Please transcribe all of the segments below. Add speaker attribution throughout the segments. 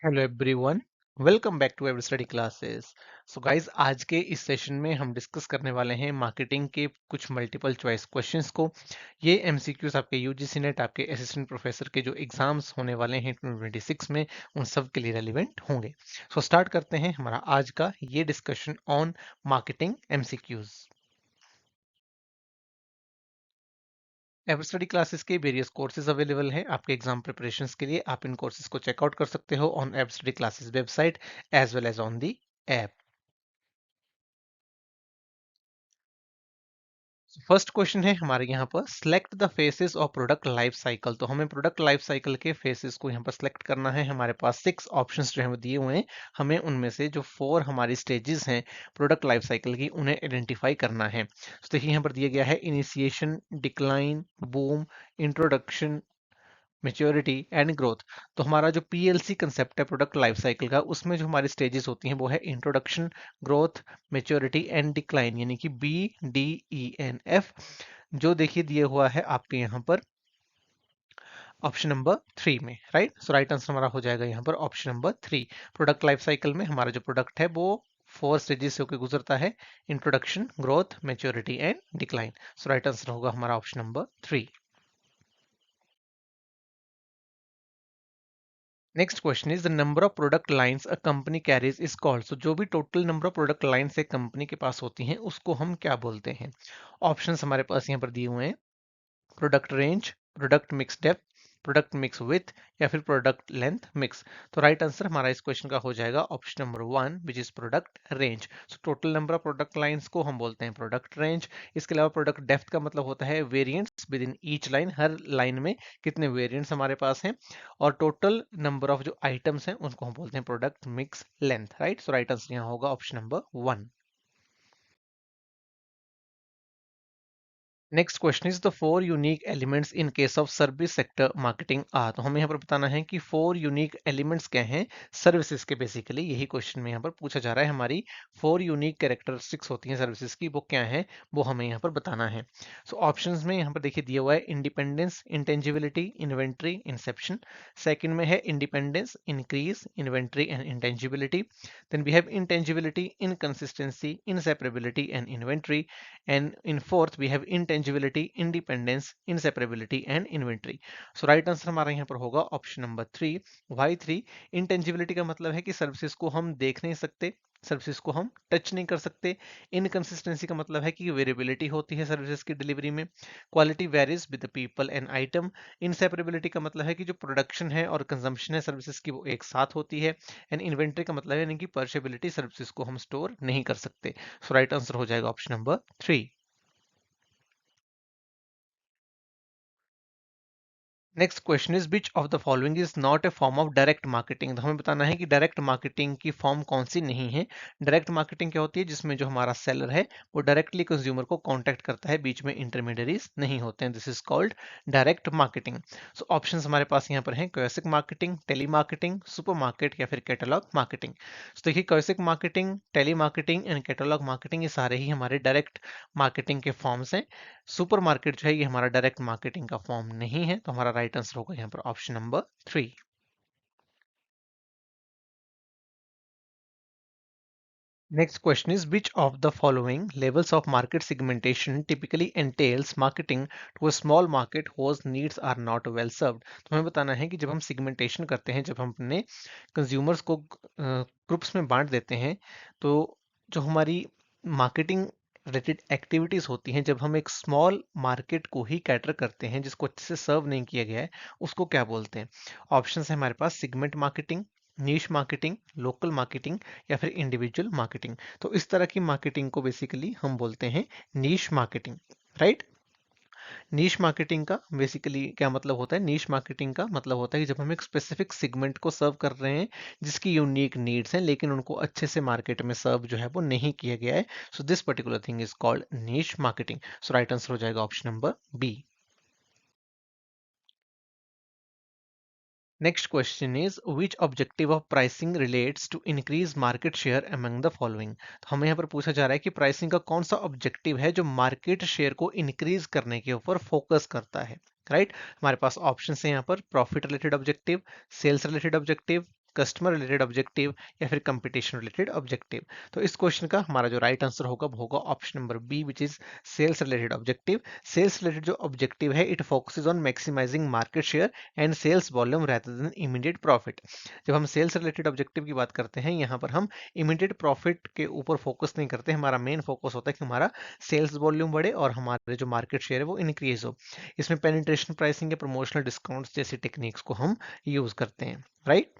Speaker 1: Hello everyone, welcome back to Ever Study classes. So guys, आज के इस session में हम डिस्कस करने वाले हैं मार्केटिंग के कुछ मल्टीपल चॉइस क्वेश्चंस को। ये एमसीक्यूज आपके यूजीसी नेट, आपके असिस्टेंट प्रोफेसर के जो एग्जाम्स होने वाले हैं 2026 में, उन सब के लिए रेलिवेंट होंगे। सो स्टार्ट करते हैं हमारा आज का ये discussion on marketing MCQs. Ever Study classes के वेरियस कोर्सेज अवेलेबल हैं आपके एग्जाम प्रिपरेशंस के लिए। आप इन कोर्सेज को चेकआउट कर सकते हो on Ever Study classes website as well as on the app. First question है हमारे यहाँ पर, select the phases of product life cycle. तो हमें प्रोडक्ट लाइफ साइकिल के फेसेस को यहाँ पर सिलेक्ट करना है। हमारे पास 6 ऑप्शंस जो हैं वो दिए हुए हैं। हमें उनमें से जो 4 हमारी स्टेजेस हैं प्रोडक्ट लाइफ साइकिल की, उन्हें आइडेंटिफाई करना है। तो देखिए यहाँ पर दिया गया है initiation, decline, boom, introduction, maturity and growth. तो हमारा जो पीएलसी कंसेप्ट है प्रोडक्ट लाइफ साइकिल का, उसमें जो हमारी स्टेजेस होती हैं वो है introduction, growth, maturity and decline, यानी कि BDENF। जो देखिए दिया हुआ है आपके यहाँ पर ऑप्शन नंबर 3 में, राइट। सो राइट आंसर हमारा हो जाएगा यहाँ पर option number 3। Product life cycle में हमारा जो प्रोडक्ट है वो 4 स्टेजेस से होकर गुजरता है: introduction, growth, maturity and decline. So right answer होगा हमारा option number 3। Next question is the number of product lines a company carries is called. So जो भी total number of product lines एक कंपनी के पास होती हैं उसको हम क्या बोलते हैं? ऑप्शंस हमारे पास यहाँ पर दिए हुए हैं: product range, product mix depth, product mix with, या फिर प्रोडक्ट लेंथ मिक्स। तो राइट आंसर हमारा इस क्वेश्चन का हो जाएगा option number 1 which is product range. So total number of product lines को हम बोलते हैं प्रोडक्ट रेंज। इसके अलावा प्रोडक्ट डेप्थ का मतलब होता है variants within each line, हर लाइन में कितने वेरिएंट्स हमारे पास हैं। और टोटल नंबर ऑफ जो आइटम्स हैं उनको हम बोलते हैं product mix length, right. So right answer यहाँ होगा option number 1। Next question is the 4 unique elements in case of service sector marketing are. तो हमें यहाँ पर बताना है कि 4 यूनिक एलिमेंट्स क्या हैं सर्विसेज के। बेसिकली यही क्वेश्चन में यहाँ पर पूछा जा रहा है। हमारी 4 यूनिक कैरेक्टरिस्टिक्स होती हैं सर्विसेज की, वो क्या है वो हमें यहाँ पर बताना है। सो ऑप्शंस में यहाँ पर देखिए दिया हुआ है: independence, intangibility, inventory, inception. Second में है independence, increase, inventory and intangibility. Then we have intangibility, inconsistency, inseparability and inventory. And in fourth we have intangibility, independence, inseparability and inventory. So right answer हमारा यहाँ पर होगा option number 3। why 3? Intangibility का मतलब है कि सर्विसेज को हम देख नहीं सकते, सर्विसेज को हम टच नहीं कर सकते। इनकंसिस्टेंसी का मतलब है कि वेरिएबिलिटी होती है सर्विसेज की डिलीवरी में। Quality varies with the people and item. Inseparability का मतलब है कि जो प्रोडक्शन है और कंजम्पशन है सर्विसेज की वो एक साथ होती है। एंड इन्वेंट्री का मतलब है यानी कि पर्शेबिलिटी, सर्विसेज को हम स्टोर नहीं कर सकते। सो राइट आंसर हो जाएगा option number 3। Next question is which of the following is not a form of direct marketing. तो हमें बताना है कि डायरेक्ट मार्केटिंग की फॉर्म कौन सी नहीं है। डायरेक्ट मार्केटिंग क्या होती है? जिसमें जो हमारा सेलर है वो डायरेक्टली कंज्यूमर को कॉन्टेक्ट करता है, बीच में इंटरमीडियरीज नहीं होते हैं। This is called direct marketing. So option हमारे पास यहाँ पर हैं: kiosk marketing, telemarketing, supermarket या फिर कैटलॉग मार्केटिंग। तो देखिए, kiosk marketing, telemarketing and catalogue marketing ये सारे ही हमारे डायरेक्ट मार्केटिंग के फॉर्म्स हैं। सुपर मार्केट जो है ये हमारा डायरेक्ट मार्केटिंग का फॉर्म नहीं है। तो हमारा राइट आंसर होगा यहाँ पर option number 3। Next question is which of the following levels of market segmentation typically entails marketing to a small market whose needs are not well served. तो हमें बताना है कि जब हम सेगमेंटेशन करते हैं, जब हम अपने कंज्यूमर्स को ग्रुप्स में बांट देते हैं, तो जो हमारी मार्केटिंग रिलेटेड एक्टिविटीज होती हैं, जब हम एक स्मॉल मार्केट को ही कैटर करते हैं जिसको अच्छे से सर्व नहीं किया गया है, उसको क्या बोलते हैं? ऑप्शंस है हमारे पास: सिगमेंट मार्केटिंग, नीश मार्केटिंग, लोकल मार्केटिंग या फिर इंडिविजुअल मार्केटिंग। तो इस तरह की मार्केटिंग को बेसिकली हम बोलते हैं नीश मार्केटिंग, राइट। नीश मार्केटिंग का बेसिकली क्या मतलब होता है? नीश मार्केटिंग का मतलब होता है कि जब हम एक स्पेसिफिक सेगमेंट को सर्व कर रहे हैं जिसकी यूनिक नीड्स हैं, लेकिन उनको अच्छे से मार्केट में सर्व जो है वो नहीं किया गया है। So this particular thing is called niche marketing. So right answer हो जाएगा option number B. Next question is which objective of pricing relates to increase market share among the following। तो हमें यहाँ पर पूछा जा रहा है कि प्राइसिंग का कौन सा ऑब्जेक्टिव है जो मार्केट शेयर को इंक्रीज करने के ऊपर फोकस करता है, राइट। हमारे पास ऑप्शन है यहाँ पर: profit related objective, sales related objective, customer related objective या फिर कंपटीशन रिलेटेड ऑब्जेक्टिव। तो इस क्वेश्चन का हमारा जो राइट आंसर होगा वो होगा option number B, which is sales related objective. Sales related जो ऑब्जेक्टिव है, it focuses on maximising market share and sales volume rather than immediate profit. जब हम सेल्स रिलेटेड ऑब्जेक्टिव की बात करते हैं, यहाँ पर हम इमीडिएट प्रॉफिट के ऊपर फोकस नहीं करते, हमारा मेन फोकस होता है कि हमारा सेल्स वॉल्यूम बढ़े और हमारे जो मार्केट शेयर है वो इंक्रीज हो। इसमें पेनिट्रेशन प्राइसिंग या प्रमोशनल डिस्काउंट्स जैसी टेक्निक्स को हम यूज करते हैं, right.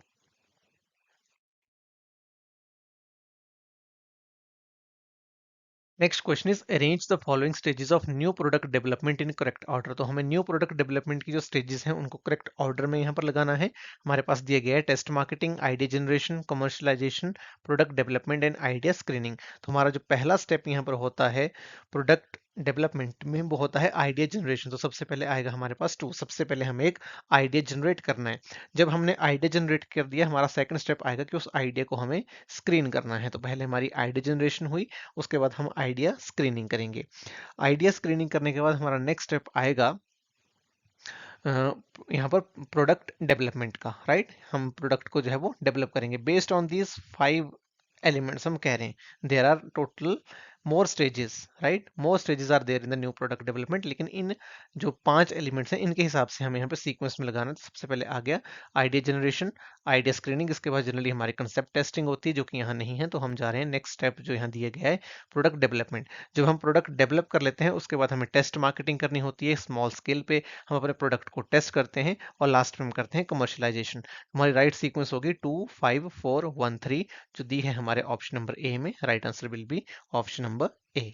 Speaker 1: Next question is arrange the following stages of new product development in correct order. तो हमें न्यू प्रोडक्ट डेवलपमेंट की जो स्टेजेस हैं उनको करेक्ट ऑर्डर में यहाँ पर लगाना है। हमारे पास दिया गया है test marketing, idea generation, commercialisation, product development and idea screening. तो हमारा जो पहला स्टेप यहाँ पर होता है प्रोडक्ट डेवलपमेंट में, वो होता है आइडिया जनरेशन। तो सबसे पहले आएगा हमारे पास टू, सबसे पहले हमें एक आइडिया जनरेट करना है। जब हमने आइडिया जनरेट कर दिया, हमारा सेकंड स्टेप आएगा कि उस आइडिया को हमें स्क्रीन करना है। तो पहले हमारी आइडिया जनरेशन हुई, उसके बाद हम आइडिया स्क्रीनिंग करेंगे। आइडिया स्क्रीनिंग करने के बाद हमारा नेक्स्ट स्टेप आएगा यहाँ पर प्रोडक्ट डेवलपमेंट का, राइट। हम प्रोडक्ट को जो है वो डेवलप करेंगे बेस्ड ऑन दीज 5 एलिमेंट्स। हम कह रहे हैं there are total more stages, right, more stages are there in the new product development, लेकिन इन जो 5 एलिमेंट्स हैं इनके हिसाब से हमें यहाँ पे सीक्वेंस में लगाना है। तो सबसे पहले आ गया आइडिया जनरेशन, आइडिया स्क्रीनिंग, इसके बाद जनरली हमारी कंसेप्ट टेस्टिंग होती है जो कि यहाँ नहीं है। तो हम जा रहे हैं नेक्स्ट स्टेप जो यहाँ दिया गया है प्रोडक्ट डेवलपमेंट। जब हम प्रोडक्ट डेवलप कर लेते हैं उसके बाद हमें टेस्ट मार्केटिंग करनी होती है, स्मॉल स्केल पे हम अपने प्रोडक्ट को टेस्ट करते हैं और लास्ट में हम करते हैं कमर्शियलाइजेशन। हमारी राइट सीक्वेंस होगी 2 5 4 1 3 जो दी है हमारे ऑप्शन नंबर ए में। Right answer will be option number A.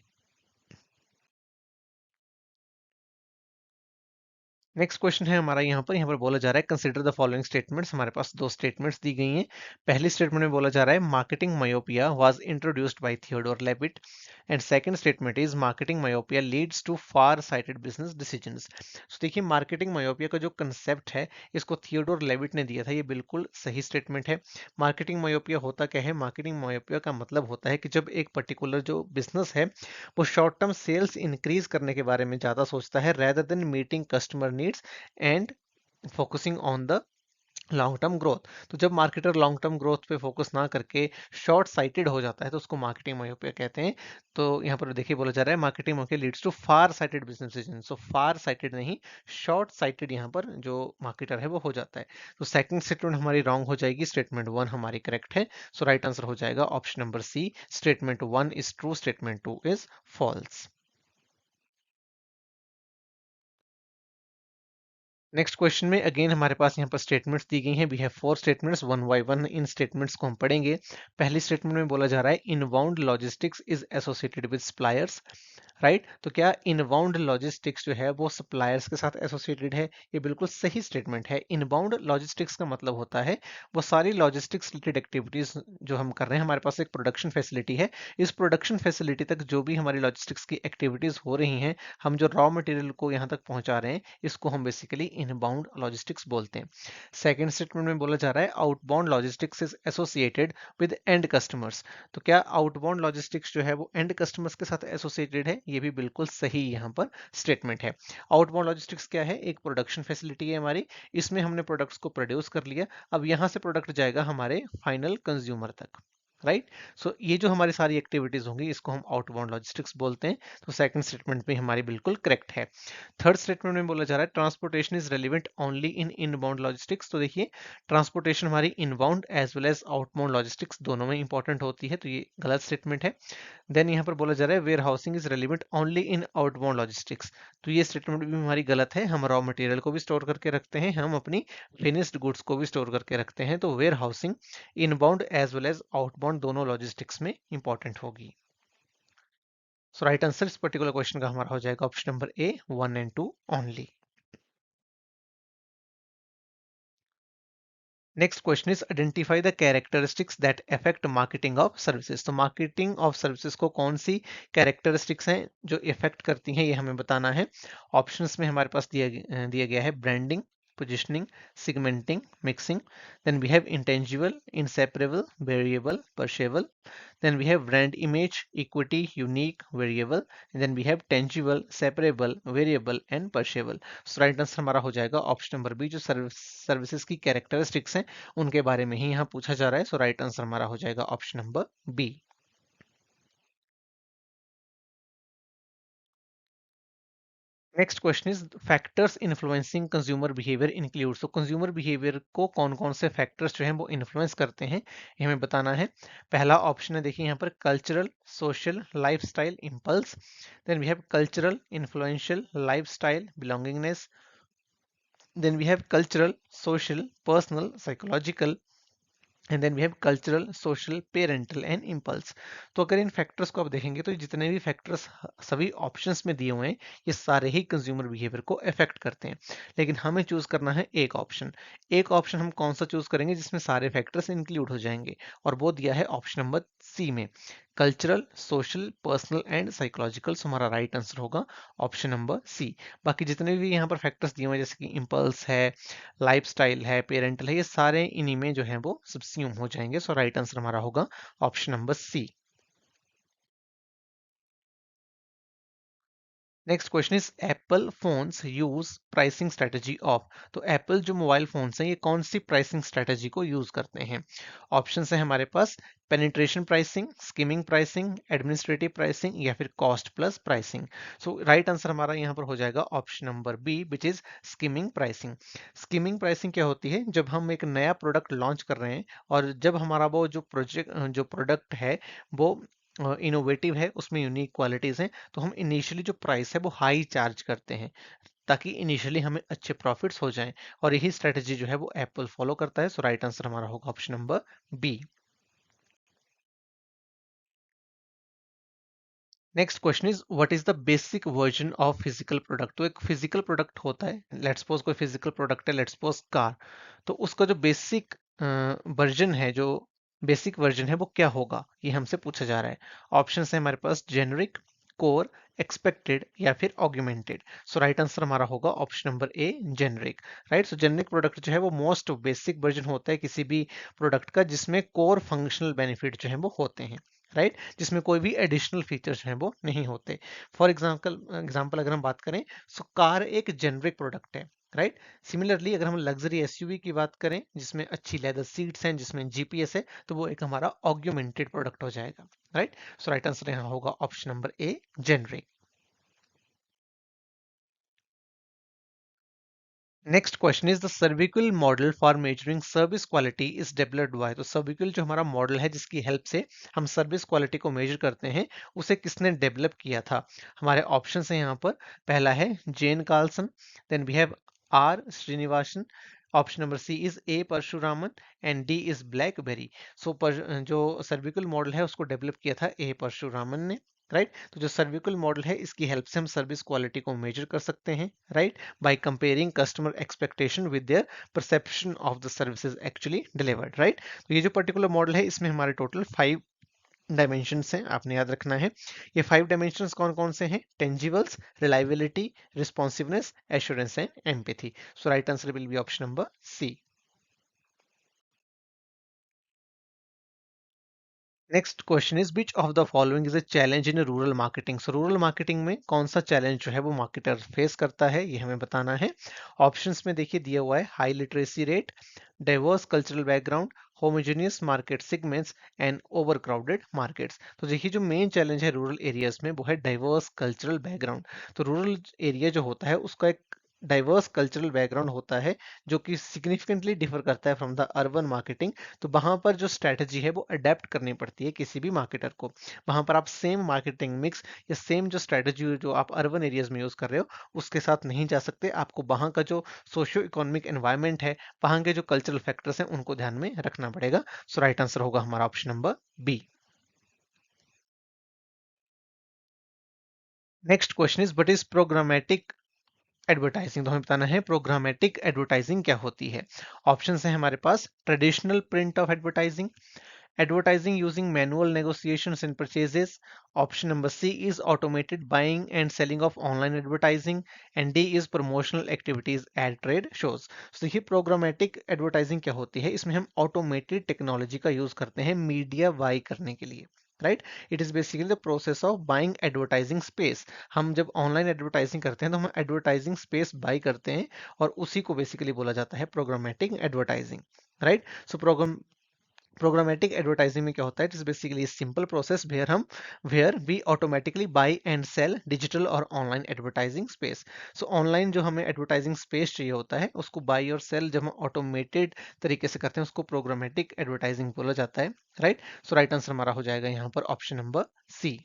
Speaker 1: Next question है हमारा यहाँ पर बोला जा रहा है कंसिडर द फॉलोइंग स्टेटमेंट्स। हमारे पास दो स्टेटमेंट्स दी गई हैं। पहली स्टेटमेंट में बोला जा रहा है marketing myopia was introduced by Theodore Levitt, and second statement is marketing myopia leads to far sighted business decisions. तो देखिए मार्केटिंग मायोपिया का जो कंसेप्ट है इसको थियोडोर लेविट ने दिया था, ये बिल्कुल सही स्टेटमेंट है। मार्केटिंग मायोपिया होता क्या है? मार्केटिंग मायोपिया का मतलब होता है कि जब एक पर्टिकुलर जो बिजनेस है वो शॉर्ट टर्म सेल्स इंक्रीज करने के बारे में ज्यादा सोचता है rather than meeting customer needs and focusing on the long term growth. तो जब मार्केटर लॉन्ग टर्म ग्रोथ पे फोकस ना करके शॉर्ट साइटेड हो जाता है तो उसको मार्केटिंग मायोपिया कहते हैं। तो यहाँ पर देखिए बोला जा रहा है marketing myopia leads to far sighted business decision. So far sighted नहीं, शॉर्ट साइटेड यहाँ पर जो मार्केटर है वो हो जाता है। तो सेकंड स्टेटमेंट हमारी रॉन्ग हो जाएगी, स्टेटमेंट 1 हमारी करेक्ट है। सो राइट आंसर हो जाएगा option number C, statement 1 is true, statement 2 is false. Next question में अगेन हमारे पास यहाँ पर स्टेटमेंट्स दी गई हैं। We have 4 statements, one by one इन स्टेटमेंट्स को हम पढ़ेंगे। पहली स्टेटमेंट में बोला जा रहा है inbound logistics is associated with suppliers, right. तो क्या इनबाउंड लॉजिस्टिक्स जो है वो सप्लायर्स के साथ एसोसिएटेड है? ये बिल्कुल सही स्टेटमेंट है। इनबाउंड लॉजिस्टिक्स का मतलब होता है वो सारी लॉजिस्टिक्स रिलेटेड एक्टिविटीज जो हम कर रहे हैं। हमारे पास एक प्रोडक्शन फैसिलिटी है, इस प्रोडक्शन फैसिलिटी तक जो भी हमारी लॉजिस्टिक्स की एक्टिविटीज हो रही हैं, हम जो रॉ मटेरियल को यहाँ तक पहुंचा रहे हैं, इसको हम बेसिकली इनबाउंड लॉजिस्टिक्स बोलते हैं। सेकेंड स्टेटमेंट में बोला जा रहा है outbound logistics is associated with and customers. तो क्या आउटबाउंड लॉजिस्टिक्स जो है वो एंड कस्टमर्स के साथ एसोसिएटेड है? ये भी बिल्कुल सही यहाँ पर स्टेटमेंट है। आउटबाउंड लॉजिस्टिक्स क्या है? एक प्रोडक्शन फैसिलिटी है हमारी, इसमें हमने प्रोडक्ट्स को प्रोड्यूस कर लिया, अब यहाँ से प्रोडक्ट जाएगा हमारे फाइनल कंज्यूमर तक, राइट। सो ये जो हमारी सारी एक्टिविटीज होंगी इसको हम आउटबाउंड लॉजिस्टिक्स बोलते हैं। तो सेकंड स्टेटमेंट में हमारी बिल्कुल करेक्ट है। थर्ड स्टेटमेंट में बोला जा रहा है transportation is relevant only in inbound logistics. तो देखिए ट्रांसपोर्टेशन हमारी inbound as well as outbound logistics दोनों में इंपॉर्टेंट होती है, तो ये गलत स्टेटमेंट है। देन यहाँ पर बोला जा रहा है warehousing is relevant only in outbound logistics. तो ये स्टेटमेंट भी हमारी गलत है। हम रॉ मटेरियल को भी स्टोर करके रखते हैं, हम अपनी फिनिश्ड गुड्स को भी स्टोर करके रखते हैं। तो warehousing inbound as well as outbound दोनों लॉजिस्टिक्स में इंपॉर्टेंट होगी। सो राइट आंसर इस पर्टिकुलर क्वेश्चन का हमारा हो जाएगा option number A, 1 and 2 only. Next question is identify the characteristics that affect marketing of services. तो मार्केटिंग ऑफ सर्विसेज को कौन सी कैरेक्टरिस्टिक्स हैं जो इफेक्ट करती हैं, ये हमें बताना है। ऑप्शंस में हमारे पास दिया गया है branding, positioning, segmenting, mixing. Then we have intangible, inseparable, variable, perishable. Then we have brand image, equity, unique, variable. And then we have tangible, separable, variable and perishable. So right answer हमारा हो जाएगा option number B, जो services की characteristics हैं उनके बारे में ही यहाँ पूछा जा रहा है। सो राइट आंसर हमारा हो जाएगा option number B. Next question is factors influencing consumer behaviour include. So consumer behaviour को कौन कौन से फैक्टर्स जो हैं वो इन्फ्लुएंस करते हैं, ये हमें बताना है। पहला ऑप्शन है, देखिए यहाँ पर cultural, social, lifestyle, impulse. Then we have cultural, influential, lifestyle, belongingness. Then we have cultural, social, personal, psychological. And then we have cultural, social, parental and impulse. तो अगर इन फैक्टर्स को आप देखेंगे तो जितने भी फैक्टर्स सभी ऑप्शंस में दिए हुए हैं ये सारे ही कंज्यूमर बिहेवियर को अफेक्ट करते हैं, लेकिन हमें चूज करना है एक ऑप्शन। एक ऑप्शन हम कौन सा चूज करेंगे जिसमें सारे फैक्टर्स इंक्लूड हो जाएंगे, और वो दिया है ऑप्शन नंबर सी में, cultural, social, personal and psychological. So हमारा राइट आंसर होगा ऑप्शन नंबर सी। बाकी जितने भी यहाँ पर फैक्टर्स दिए हुए हैं जैसे कि इम्पल्स है, लाइफस्टाइल है, पेरेंटल है, ये सारे इन्हीं में जो है वो सबस्यूम हो जाएंगे। सो राइट आंसर हमारा होगा option number C. Next question is Apple phones use pricing strategy of. तो एप्पल जो मोबाइल फोन्स हैं ये कौन सी प्राइसिंग स्ट्रेटेजी को यूज करते हैं? ऑप्शन है हमारे पास penetration pricing, skimming pricing, administrative pricing या फिर cost plus pricing. So right answer हमारा यहाँ पर हो जाएगा option number B, which is skimming pricing. Skimming pricing क्या होती है? जब हम एक नया प्रोडक्ट लॉन्च कर रहे हैं और जब हमारा वो जो प्रोडक्ट है वो इनोवेटिव है, उसमें यूनिक क्वालिटीज हैं, तो हम इनिशियली जो प्राइस है वो हाई चार्ज करते हैं ताकि इनिशियली हमें अच्छे प्रॉफिट्स हो जाएं, और यही स्ट्रेटेजी जो है वो एप्पल फॉलो करता है। सो राइट आंसर हमारा होगा option number B. Next question is what is the basic version of physical product. तो एक फिजिकल प्रोडक्ट होता है, लेट्स सपोज कोई फिजिकल प्रोडक्ट है, लेट्स सपोज कार, तो उसका जो बेसिक वर्जन है, जो बेसिक वर्जन है वो क्या होगा, ये हमसे पूछा जा रहा है। ऑप्शन है हमारे पास जेनरिक, कोर, एक्सपेक्टेड या फिर ऑग्यूमेंटेड। सो राइट आंसर हमारा होगा ऑप्शन नंबर ए, जेनरिक। राइट, सो जेनरिक प्रोडक्ट जो है वो मोस्ट बेसिक वर्जन होता है किसी भी प्रोडक्ट का जिसमें कोर फंक्शनल बेनिफिट जो है वो होते हैं, राइट, जिसमें कोई भी एडिशनल फीचर्स हैं वो नहीं होते। फॉर एग्जाम्पल अगर हम बात करें, सो कार एक जेनरिक प्रोडक्ट है, राइट। सिमिलरली अगर हम लग्जरी एसयूवी की बात करें जिसमें अच्छी लेदर सीट्स हैं, जिसमें जीपीएस है, तो वो एक हमारा ऑग्यूमेंटेड प्रोडक्ट हो जाएगा, राइट। सो राइट आंसर यहाँ होगा option number A, generic. Next question is the cervical model for measuring service quality is developed by. तो सर्विकल जो हमारा मॉडल है जिसकी हेल्प से हम सर्विस क्वालिटी को मेजर करते हैं, उसे किसने डेवलप किया था? हमारे ऑप्शन है यहाँ पर, पहला है Jan Carlzon, then we have R Srinivasan, option number C is A Parasuraman and D is BlackBerry. So जो सर्विकल मॉडल है उसको डेवलप किया था ए परशुरामन ने, राइट। तो जो सर्विकल मॉडल है इसकी हेल्प से हम सर्विस क्वालिटी को मेजर कर सकते हैं, right, by comparing customer expectation with their perception of the services actually delivered, right। तो ये जो पर्टिकुलर मॉडल है इसमें हमारे टोटल 5 डायमेंशंस हैं, आपने याद रखना है। ये 5 डायमेंशंस कौन कौन से हैं? Tangibles, reliability, responsiveness, assurance and empathy. So right answer will be option number C. Next question is which of the following is a challenge in rural marketing. So rural marketing में कौन सा challenge जो है वो marketer face करता है, ये हमें बताना है। ऑप्शंस में देखिए दिया हुआ है, high literacy rate, diverse cultural background, homogeneous market segments and over crowded markets. तो देखिए जो मेन चैलेंज है रूरल एरियाज में वो है डाइवर्स कल्चरल बैकग्राउंड। तो रूरल एरिया जो होता है उसका एक डाइवर्स कल्चरल बैकग्राउंड होता है जो कि सिग्निफिकेंटली डिफर करता है फ्रॉम द अर्बन मार्केटिंग। तो वहां पर जो स्ट्रैटेजी है वो अडेप्ट करनी पड़ती है किसी भी मार्केटर को। वहां पर आप सेम मार्केटिंग मिक्स या सेम जो स्ट्रैटेजी जो आप अर्बन एरियाज में यूज कर रहे हो उसके साथ नहीं जा सकते। आपको वहां का जो सोशियो इकोनॉमिक एनवायरमेंट है, वहां के जो कल्चरल फैक्टर्स हैं उनको ध्यान में रखना पड़ेगा। सो राइट आंसर होगा हमारा option number B. Next question is what is programmatic advertising. तो हमें बताना है प्रोग्रामेटिक एडवर्टाइजिंग क्या होती है। ऑप्शन है हमारे पास, traditional print of advertising, Advertising using manual negotiations and purchases. Option number C is automated buying and selling of online advertising. And D is promotional activities at trade shows. So देखिए programmatic advertising क्या होती है, इसमें हम automated technology का use करते हैं media by करने के लिए, right. It is basically the process of buying advertising space. हम जब ऑनलाइन एडवर्टाइजिंग करते हैं तो हम एडवर्टाइजिंग स्पेस बाई करते हैं, और उसी को बेसिकली बोला जाता है programmatic advertising, right. So programmatic advertising में क्या होता है, it is basically simple process where we automatically buy and sell digital और online advertising space. So online जो हमें एडवर्टाइजिंग स्पेस चाहिए होता है उसको बाई और सेल जब हम ऑटोमेटेड तरीके से करते हैं उसको प्रोग्रामेटिक एडवर्टाइजिंग बोला जाता है, राइट। सो राइट आंसर हमारा हो जाएगा यहाँ पर option number C.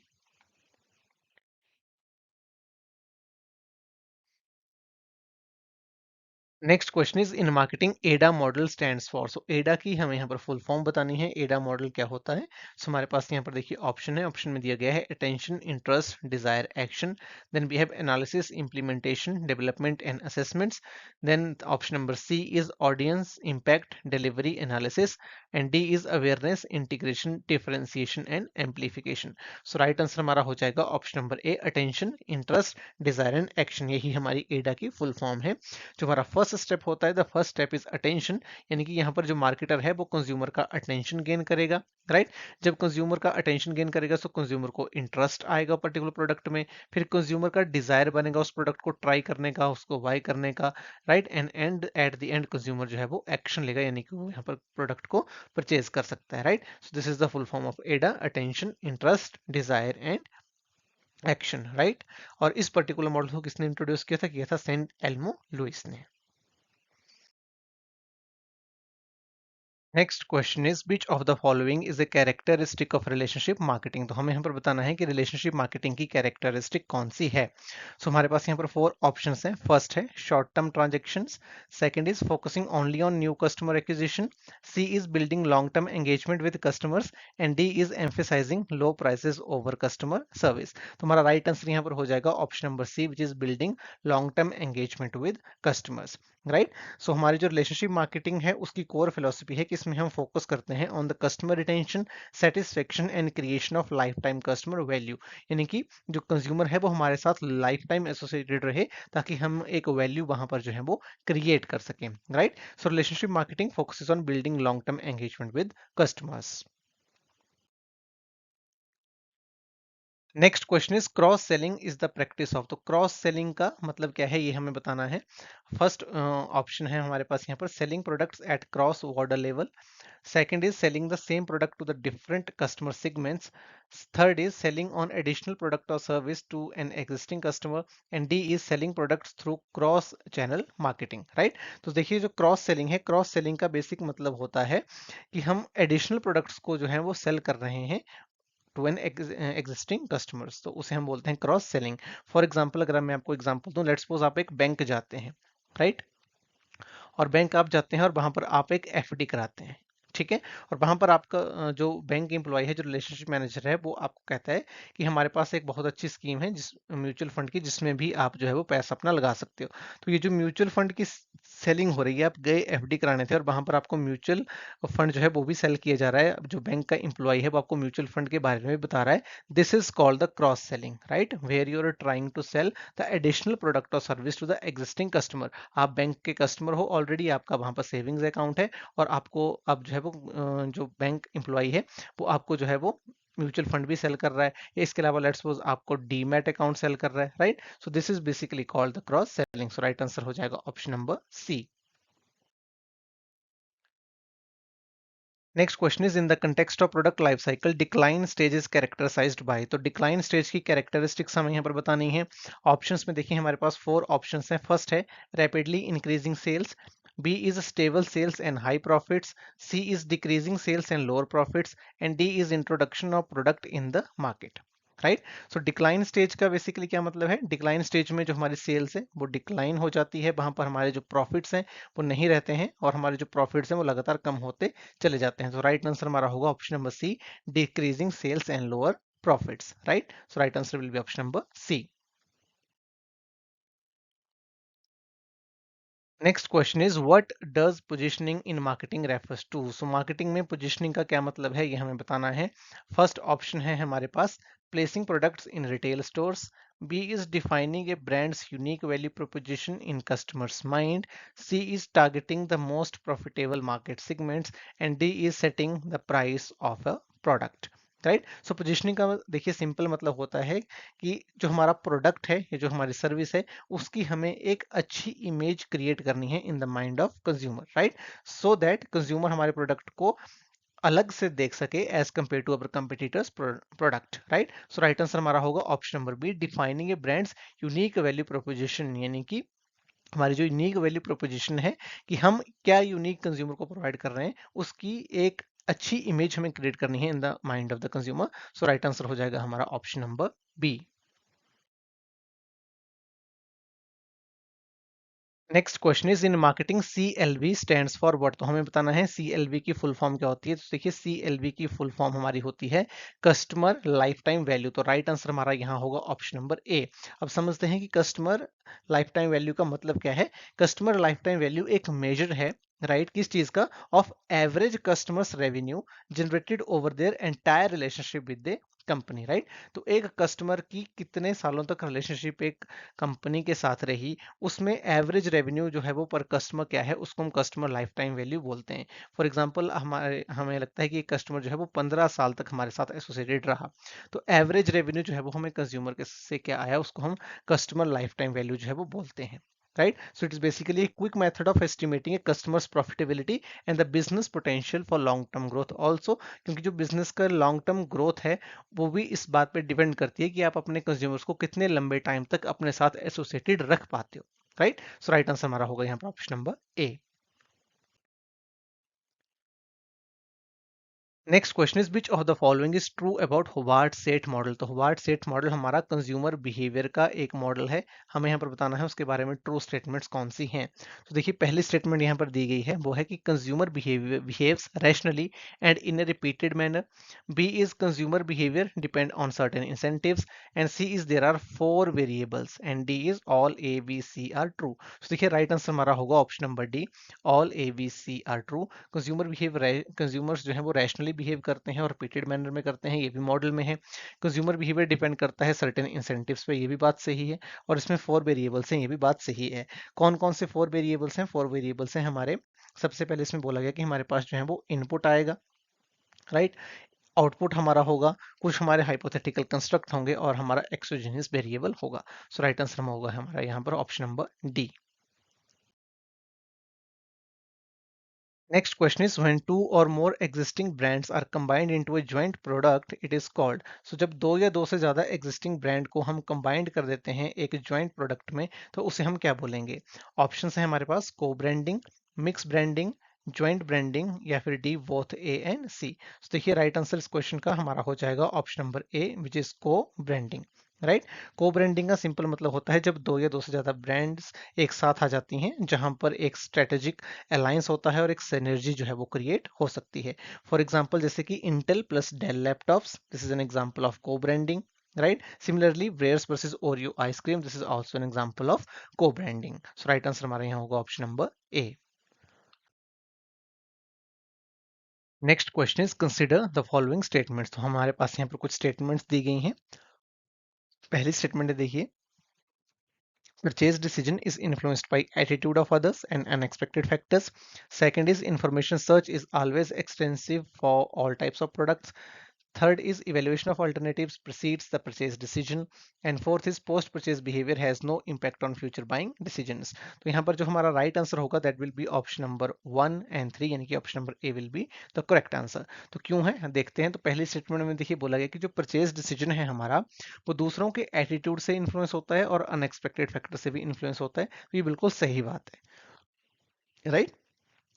Speaker 1: Next question is in marketing AIDA model stands for. So AIDA की हमें यहाँ पर फुल फॉर्म बतानी है, एडा मॉडल क्या होता है। सो हमारे पास यहाँ पर देखिए ऑप्शन है, ऑप्शन में दिया गया है attention, interest, desire, action. Then we have analysis, implementation, development and assessments. Then option number C is audience, impact, delivery, analysis. And D is awareness, integration, differentiation and amplification. So right answer हमारा हो जाएगा option number A, attention, interest, desire and action. यही हमारी एडा की full form है। जो हमारा फर्स्ट स्टेप होता है, the first step is attention, यानी कि यहाँ पर जो मार्केटर है वो कंज्यूमर का अटेंशन गेन करेगा, राइट। जब कंज्यूमर का अटेंशन गेन करेगा तो कंज्यूमर को इंटरेस्ट आएगा पर्टिकुलर प्रोडक्ट में, फिर कंज्यूमर का डिजायर बनेगा उस प्रोडक्ट को ट्राई करने का, उसको बाय करने का, right. And at the end consumer जो है वो एक्शन लेगा, यानी कि वो यहाँ पर प्रोडक्ट को परचेज कर सकता है, right. So this is the full form of AIDA, attention, interest, desire and action, right. और इस पर्टिकुलर मॉडल को किसने इंट्रोड्यूस किया था सेंट एल्मो लुइस ने। Next question is which of the following is a characteristic of relationship marketing. तो हमें यहाँ पर बताना है कि रिलेशनशिप मार्केटिंग की कैरेक्टरिस्टिक कौन सी है। सो हमारे पास यहाँ पर 4 ऑप्शंस हैं। फर्स्ट है short term transactions, second is focusing only on new customer acquisition, C is building long term engagement with customers, and D is emphasizing low prices over customer service. तो हमारा राइट आंसर यहाँ पर हो जाएगा option number C, which is building long term engagement with customers, right. So हमारी जो relationship marketing है उसकी कोर फिलोसफी है कि इसमें हम फोकस करते हैं on the customer retention, satisfaction and creation of life time customer value, यानी कि जो कंज्यूमर है वो हमारे साथ लाइफ टाइम एसोसिएटेड रहे, ताकि हम एक वैल्यू वहां पर जो है वो क्रिएट कर सकें, right. So relationship marketing focuses on building long term engagement with customers. Next question is cross selling is the practice of. तो क्रॉस सेलिंग का मतलब क्या है ये हमें बताना है। फर्स्ट ऑप्शन है हमारे पास यहाँ पर selling products at cross border level, second is selling the same product to the different customer segments, third is selling on additional product और service to an existing customer, and D is selling products through cross channel marketing, right. तो देखिए जो cross selling है, cross selling का basic मतलब होता है कि हम एडिशनल प्रोडक्ट्स को जो है वो सेल कर रहे हैं टू एन एग्जिस्टिंग कस्टमर्स, तो उसे हम बोलते हैं क्रॉस सेलिंग। फॉर एग्जाम्पल अगर मैं आपको एग्जाम्पल दूं, लेट्स सपोज आप एक बैंक जाते हैं, राइट। और बैंक आप जाते हैं और वहां पर आप एक एफडी कराते हैं, ठीक है। और वहां पर आपका जो बैंक एम्प्लॉय है, जो रिलेशनशिप मैनेजर है, वो आपको कहता है कि हमारे पास एक बहुत अच्छी स्कीम है जिस म्यूचुअल फंड की, जिसमें भी आप जो है वो पैसा अपना लगा सकते हो। तो ये जो म्यूचुअल फंड की सेलिंग हो रही है, आप गए एफडी कराने थे और वहां पर आपको म्यूचुअल फंड जो है वो भी सेल किया जा रहा है, जो बैंक का एम्प्लॉय है वो आपको म्यूचुअल फंड के बारे में बता रहा है। This is called the cross selling, right, where you are trying to sell the additional product और service to the existing customer. आप बैंक के कस्टमर हो ऑलरेडी, आपका वहां पर सेविंग्स अकाउंट है, और आपको अब जो है वो जो बैंक एम्प्लॉय है वो आपको जो है वो म्यूचुअल फंड भी सेल कर रहा है, या इसके अलावा लेट्स सपोज आपको डीमैट अकाउंट सेल कर रहा है, right. So this is basically called the cross selling. So right answer हो जाएगा option number C. Next question is in the context of product life cycle decline stage is characterised by. तो decline stage की characteristics हमें यहाँ पर बतानी है। Options में देखिए हमारे पास 4 ऑप्शंस हैं। फर्स्ट है rapidly increasing sales, B is stable sales and high profits, C is decreasing sales and lower profits, and D is introduction of product in the market, right. So decline stage का basically क्या मतलब है, decline stage में जो हमारी sales है वो decline हो जाती है, वहां पर हमारे जो प्रॉफिट्स हैं वो नहीं रहते हैं, और हमारे जो प्रॉफिट्स हैं वो लगातार कम होते चले जाते हैं। तो राइट आंसर हमारा होगा option number C, decreasing sales and lower profits, right. So right answer will be option number C. Next question is what does positioning in marketing refers to. So marketing में positioning का क्या मतलब है ये हमें बताना है। फर्स्ट ऑप्शन है हमारे पास placing products in retail stores, B is defining a brand's unique value proposition in customers mind, C is targeting the most profitable market segments and D is setting the price of a product. Right. So positioning का देखिए simple मतलब होता है कि जो हमारा product है या जो हमारी सर्विस है उसकी हमें एक अच्छी इमेज क्रिएट करनी है in the mind of consumer, right, so that consumer हमारे प्रोडक्ट को अलग से देख सके as compare to our competitors product, right. So right answer हमारा होगा option number B, defining a brand's unique value proposition, यानी कि हमारी जो यूनिक वैल्यू प्रोपोजिशन है कि हम क्या यूनिक कंज्यूमर को प्रोवाइड कर रहे हैं उसकी एक अच्छी इमेज हमें क्रिएट करनी है in the mind of the consumer. So right answer हो जाएगा हमारा option number B. Next question is in marketing CLV stands for what. तो हमें बताना है CLV की फुल फॉर्म क्या होती है। तो देखिए CLV की फुल फॉर्म हमारी होती है कस्टमर लाइफ टाइम वैल्यू। तो राइट आंसर हमारा यहाँ होगा ऑप्शन नंबर ए। अब समझते हैं कि कस्टमर लाइफ टाइम वैल्यू का मतलब क्या है। कस्टमर लाइफ टाइम वैल्यू एक मेजर है, राइट, किस चीज का, of average customers revenue generated over their entire relationship with the company, right. तो एक कस्टमर की कितने सालों तक रिलेशनशिप एक कंपनी के साथ रही उसमें एवरेज रेवेन्यू जो है वो पर कस्टमर क्या है उसको हम कस्टमर लाइफ टाइम वैल्यू बोलते हैं। फॉर एग्जांपल हमें लगता है कि एक कस्टमर जो है वो 15 साल तक हमारे साथ एसोसिएटेड रहा, तो एवरेज रेवेन्यू जो है वो हमें कंज्यूमर के से क्या आया उसको हम कस्टमर लाइफ टाइम वैल्यू जो है वो बोलते हैं, right. So it is basically a quick method of estimating a customer's profitability and the business potential for long term growth also, क्योंकि जो बिजनेस का लॉन्ग टर्म ग्रोथ है वो भी इस बात पे डिपेंड करती है कि आप अपने कंज्यूमर्स को कितने लंबे टाइम तक अपने साथ एसोसिएटेड रख पाते हो, राइट। सो राइट आंसर हमारा होगा यहाँ पर option number A. Next question is which of the following is true about Howard Sheth model. तो हुबार्ट सेट मॉडल हमारा कंज्यूमर बिहेवियर का एक मॉडल है, हमें यहाँ पर बताना है उसके बारे में ट्रू स्टेटमेंट्स कौन सी हैं। तो देखिए पहली स्टेटमेंट यहाँ पर दी गई है वो है कि consumer behaves rationally and in a repeated manner, B is consumer behaviour depend on certain incentives and C is there are 4 variables and D is all A B C are true. तो देखिए right answer हमारा होगा option number D, all A B C are true. Consumers जो है वो rationally behave करते हैं और रिपीटेड मैनर में करते हैं, ये भी मॉडल में है। कंज्यूमर बिहेवियर डिपेंड करता है सर्टेन इंसेंटिव्स पे, ये भी बात सही है। और इसमें 4 वेरिएबल्स हैं, ये भी बात सही है। कौन कौन से 4 वेरिएबल्स हैं? 4 वेरिएबल्स हैं हमारे, सबसे पहले इसमें बोला गया कि हमारे पास जो है वो इनपुट आएगा, राइट, आउटपुट हमारा होगा, कुछ हमारे हाइपोथेटिकल कंस्ट्रक्ट होंगे और हमारा एक्सोजेनियस वेरिएबल होगा। सो राइट आंसर होगा हमारा यहाँ पर option number D. Next question is when two or more existing brands are combined into a joint product it is called। So जब दो या दो से ज्यादा existing brand को हम combined कर देते हैं एक joint product में तो उसे हम क्या बोलेंगे। ऑप्शंस हैं हमारे पास को branding, mix branding, joint branding या फिर डी बोथ ए एंड सी। तो देखिए राइट आंसर इस क्वेश्चन का हमारा हो जाएगा option number A which is को ब्रांडिंग, राइट। को ब्रांडिंग का सिंपल मतलब होता है जब दो या दो से ज्यादा ब्रांड्स एक साथ आ जाती हैं जहां पर एक स्ट्रेटेजिक अलायंस होता है और एक सिनर्जी जो है वो क्रिएट हो सकती है। फॉर एग्जांपल जैसे कि Intel plus Dell laptops, this is an example of co branding, right. Similarly Breyers versus Oreo ice cream, this is also an example of co branding. So right answer हमारा यहाँ होगा option number A. Next question is consider the following statements. तो हमारे पास यहाँ पर कुछ statements दी गई हैं। पहली स्टेटमेंट है देखिए, purchase decision is influenced by attitude of others and unexpected factors. Second is information search is always extensive for all types of products. Third is evaluation of alternatives precedes the purchase decision. And fourth is post purchase behavior has no impact on future buying decisions. तो यहाँ पर जो हमारा right answer होगा that will be option number 1 and 3, यानी कि option number A will be the correct answer. तो क्यों है देखते हैं। तो पहली स्टेटमेंट में देखिए बोला गया कि जो परचेज डिसीजन है हमारा वो दूसरों के एटीट्यूड से इन्फ्लुएंस होता है और अनएक्सपेक्टेड फैक्टर से भी इन्फ्लुएंस होता है। तो ये बिल्कुल सही बात है, राइट।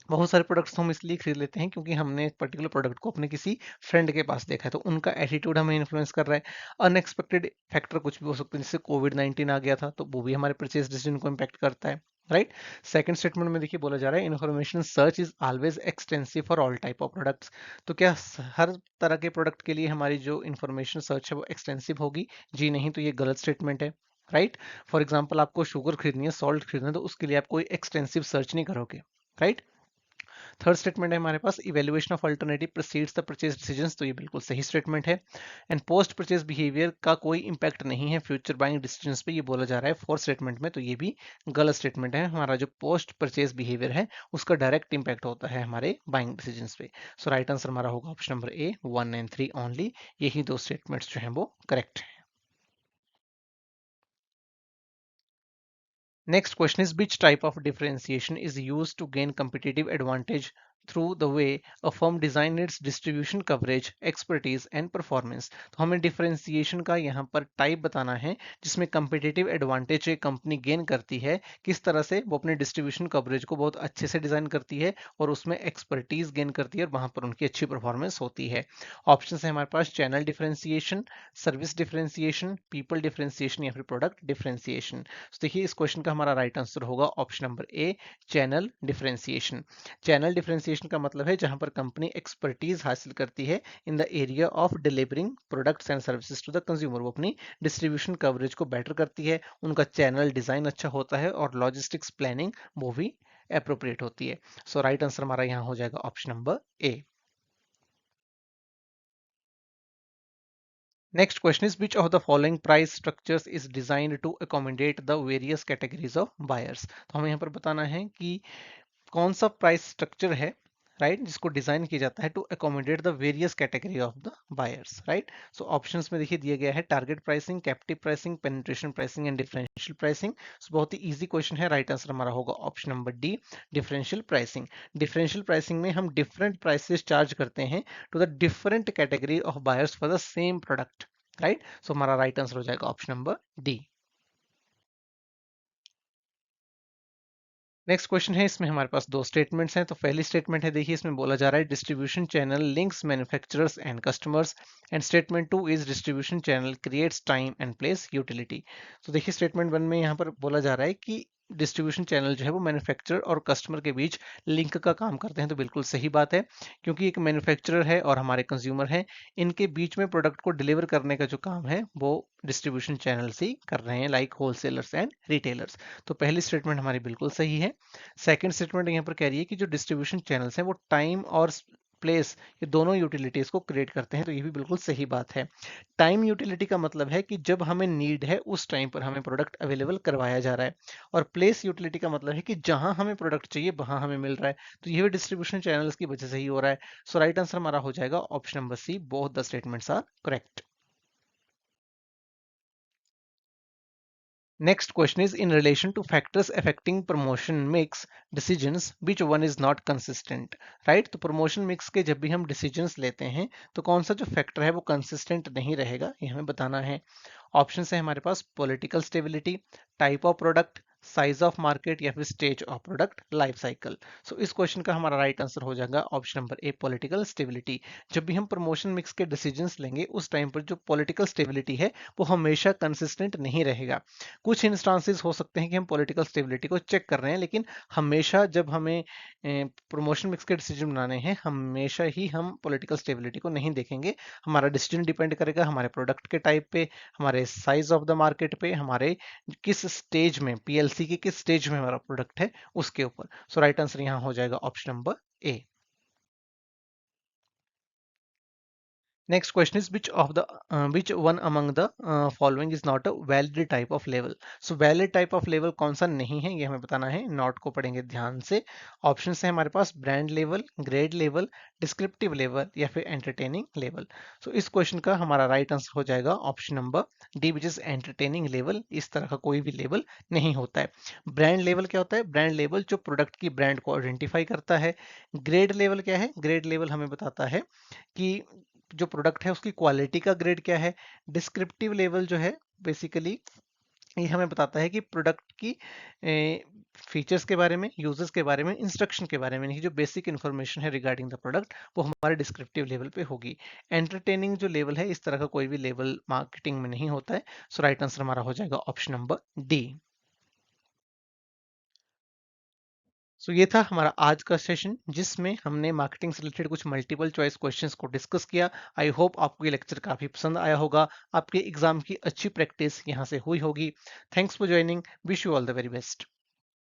Speaker 1: बहुत सारे प्रोडक्ट्स तो हम इसलिए खरीद लेते हैं क्योंकि हमने एक पर्टिकुलर प्रोडक्ट को अपने किसी फ्रेंड के पास देखा है तो उनका एटीट्यूड हमें इन्फ्लुएंस कर रहा है। अनएक्सपेक्टेड फैक्टर कुछ भी हो सकता है, जैसे कोविड-19 आ गया था तो वो भी हमारे परचेज डिसीजन को इम्पैक्ट करता है, राइट। सेकंड स्टेटमेंट में देखिए बोला जा रहा है information search is always extensive for all type of products. तो क्या हर तरह के प्रोडक्ट के लिए हमारी जो इन्फॉर्मेशन सर्च है वो एक्सटेंसिव होगी? जी नहीं, तो ये गलत स्टेटमेंट है। राइट। फॉर एग्जाम्पल आपको शुगर खरीदनी है, सॉल्ट खरीदना है, तो उसके लिए आप कोई एक्सटेंसिव सर्च नहीं करोगे, राइट। थर्ड स्टेटमेंट है हमारे पास, evaluation of alternative precedes the purchase decisions, तो ये बिल्कुल सही स्टेटमेंट है। एंड पोस्ट परचेज बिहेवियर का कोई इंपैक्ट नहीं है फ्यूचर बाइंग डिसीजंस पे, ये बोला जा रहा है फोर्थ स्टेटमेंट में, तो ये भी गलत स्टेटमेंट है। हमारा जो पोस्ट परचेज बिहेवियर है उसका डायरेक्ट इंपैक्ट होता है हमारे बाइंग डिसीजंस पे। सो राइट आंसर हमारा होगा option number A, 1 and 3 only, यही दो स्टेटमेंट्स जो हैं वो करेक्ट है। Next question is, which type of differentiation is used to gain competitive advantage through the way a firm design its distribution coverage, expertise and performance। तो हमें differentiation का यहाँ पर टाइप बताना है जिसमें competitive advantage एक कंपनी गेन करती है, किस तरह से वो अपने डिस्ट्रीब्यूशन कवरेज को बहुत अच्छे से डिजाइन करती है और उसमें एक्सपर्टीज गेन करती है और वहां पर उनकी अच्छी परफॉर्मेंस होती है। ऑप्शन है हमारे पास channel differentiation, service differentiation, people differentiation या फिर प्रोडक्ट डिफरेंशिएशन। तो देखिए इस क्वेश्चन का हमारा राइट आंसर होगा ऑप्शन नंबर ए, चैनल डिफरेंशिएशन। चैनल डिफरेंशिएशन का मतलब है जहां पर कंपनी एक्सपर्टीज हासिल करती है in the area of delivering products and services to the consumer, वो अपनी डिस्ट्रीब्यूशन कवरेज को बेटर करती है, उनका चैनल डिजाइन अच्छा होता है और लॉजिस्टिक्स प्लानिंग वो भी अप्रोप्रिएट होती है। सो राइट आंसर हमारा यहाँ हो जाएगा option number A. Next question is, which of the following price structures is designed to accommodate the various categories of buyers। तो हमें यहाँ पर बताना है कि कौन सा प्राइस स्ट्रक्चर है, राइट, जिसको डिजाइन किया जाता है to accommodate the various category of the buyers, right. So options में देखिए दिया गया है target pricing, captive pricing, penetration pricing and differential pricing. So बहुत ही इजी क्वेश्चन है, राइट आंसर हमारा होगा option number D, differential pricing. Differential pricing में हम डिफरेंट प्राइसेस चार्ज करते हैं to the different category of buyers for the same product, right. So हमारा राइट आंसर हो जाएगा option number D. Next question है, इसमें हमारे पास दो स्टेटमेंट्स हैं। तो पहली स्टेटमेंट है, देखिए इसमें बोला जा रहा है distribution channel links manufacturers and customers, and statement two is distribution channel creates time and place utility. तो देखिए स्टेटमेंट वन में यहाँ पर बोला जा रहा है कि डिस्ट्रीब्यूशन चैनल जो है वो मैन्युफैक्चरर और कस्टमर के बीच लिंक का काम करते हैं, तो बिल्कुल सही बात है, क्योंकि एक मैन्युफैक्चरर है और हमारे कंज्यूमर हैं, इनके बीच में प्रोडक्ट को डिलीवर करने का जो काम है वो डिस्ट्रीब्यूशन चैनल से ही कर रहे हैं, लाइक होलसेलर्स एंड रिटेलर्स। तो पहली स्टेटमेंट हमारी बिल्कुल सही है। सेकंड स्टेटमेंट यहाँ पर कह रही है कि जो डिस्ट्रीब्यूशन चैनल्स हैं वो टाइम और प्लेस, ये दोनों यूटिलिटीज को क्रिएट करते हैं, तो ये भी बिल्कुल सही बात है। टाइम यूटिलिटी का मतलब है कि जब हमें नीड है उस टाइम पर हमें प्रोडक्ट अवेलेबल करवाया जा रहा है, और प्लेस यूटिलिटी का मतलब है कि जहां हमें प्रोडक्ट चाहिए वहां हमें मिल रहा है, तो ये भी डिस्ट्रीब्यूशन चैनल्स की वजह से ही हो रहा है। सो राइट आंसर हमारा हो जाएगा option number C, both the statements are correct. Next question is, in relation to factors affecting promotion mix decisions, which one is not consistent, right। तो promotion mix के जब भी हम decisions लेते हैं तो कौन सा जो factor है वो consistent नहीं रहेगा, ये हमें बताना है। ऑप्शन है हमारे पास political stability, type of product, size of market या फिर stage of product life cycle. So इस क्वेश्चन का हमारा राइट आंसर हो जाएगा option number A, political stability. जब भी हम प्रमोशन मिक्स के डिसीजंस लेंगे उस टाइम पर जो पॉलिटिकल स्टेबिलिटी है वो हमेशा कंसिस्टेंट नहीं रहेगा। कुछ इंस्टांसेस हो सकते हैं कि हम पॉलिटिकल स्टेबिलिटी को चेक कर रहे हैं, लेकिन हमेशा जब हमें प्रमोशन मिक्स के डिसीजन बनाने हैं हमेशा ही हम पॉलिटिकल स्टेबिलिटी को नहीं देखेंगे। हमारा डिसीजन डिपेंड करेगा हमारे प्रोडक्ट के टाइप पे, हमारे साइज ऑफ द मार्केट पे, हमारे किस स्टेज में, पीएलसी के किस स्टेज में हमारा प्रोडक्ट है उसके ऊपर। सो राइट आंसर यहाँ हो जाएगा option number A. Next question is, which one among the following is not a valid type of label। So valid type of label कौन सा नहीं है ये हमें बताना है, नॉट को पढ़ेंगे ध्यान से। ऑप्शन है हमारे पास brand level, grade level, descriptive level या फिर एंटरटेनिंग लेवल। सो इस क्वेश्चन का हमारा राइट आंसर हो जाएगा option number D, which is entertaining level. इस तरह का कोई भी लेवल नहीं होता है। ब्रांड लेवल क्या होता है? ब्रांड लेवल जो प्रोडक्ट की ब्रांड को आइडेंटिफाई करता है। ग्रेड लेवल क्या है? ग्रेड लेवल हमें बताता है कि जो प्रोडक्ट है उसकी क्वालिटी का ग्रेड क्या है। डिस्क्रिप्टिव लेवल जो है बेसिकली ये हमें बताता है कि प्रोडक्ट की फीचर्स के बारे में, यूजर्स के बारे में, इंस्ट्रक्शन के बारे में, नहीं, जो बेसिक इंफॉर्मेशन है रिगार्डिंग द प्रोडक्ट वो हमारे डिस्क्रिप्टिव लेवल पे होगी। एंटरटेनिंग जो लेवल है इस तरह का कोई भी लेवल मार्केटिंग में नहीं होता है। सो राइट आंसर हमारा हो जाएगा ऑप्शन नंबर डी। सो ये था हमारा आज का सेशन जिसमें हमने मार्केटिंग से रिलेटेड कुछ मल्टीपल चॉइस क्वेश्चंस को डिस्कस किया। आई होप आपको ये लेक्चर काफी पसंद आया होगा, आपके एग्जाम की अच्छी प्रैक्टिस यहाँ से हुई होगी। Thanks for joining, wish you all the very best.